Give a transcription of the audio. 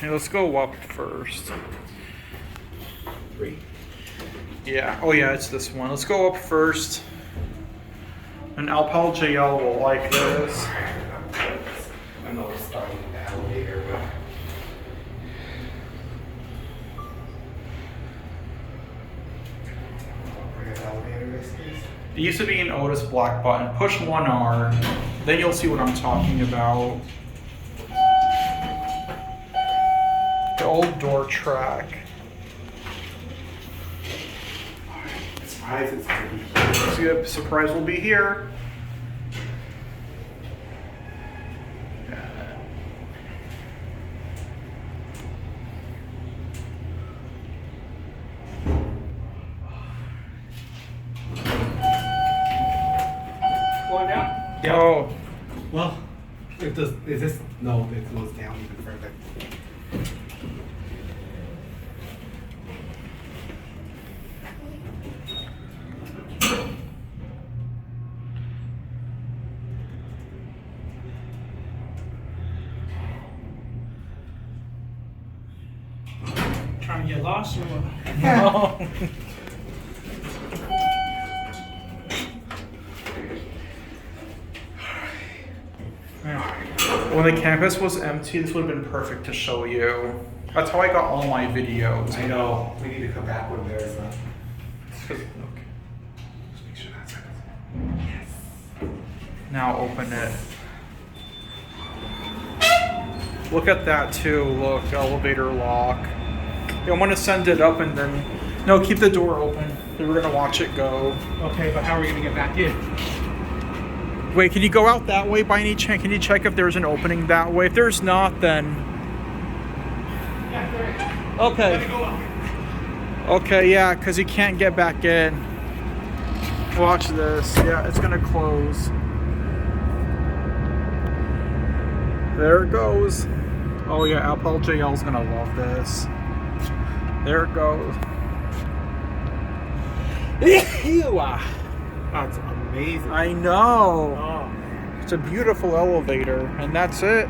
Hey, let's go up first. 3. Yeah. Oh yeah, it's this one. Let's go up first. And Alpal JL will like this. I know it's starting with the elevator, but. Where the elevator is? It used to be an Otis black button. Push 1R, then you'll see what I'm talking about. The old door track. Surprise, it's gonna be See, the surprise will be here. going down? Yeah. Oh, Well, it does. Is this? No, it goes down even further. Trying to get lost or what? no. When the campus was empty, this would have been perfect to show you. That's how I got all my videos. I know. We need to come back when there's a. Okay. Just make sure that's it. Yes. Now open it. Look at that too. Look, elevator lock. Yeah, I'm gonna send it up and then. No, keep the door open. We're gonna watch it go. Okay, but how are we gonna get back in? Wait, can you go out that way by any chance? Can you check if there's an opening that way? If there's not, then. Yeah, there. Okay. Let me go up. Okay, yeah, because you can't get back in. Watch this. Yeah, it's gonna close. There it goes. Oh yeah, Alpal JL's gonna love this. There it goes. That's amazing. I know. Oh. It's a beautiful elevator, and that's it.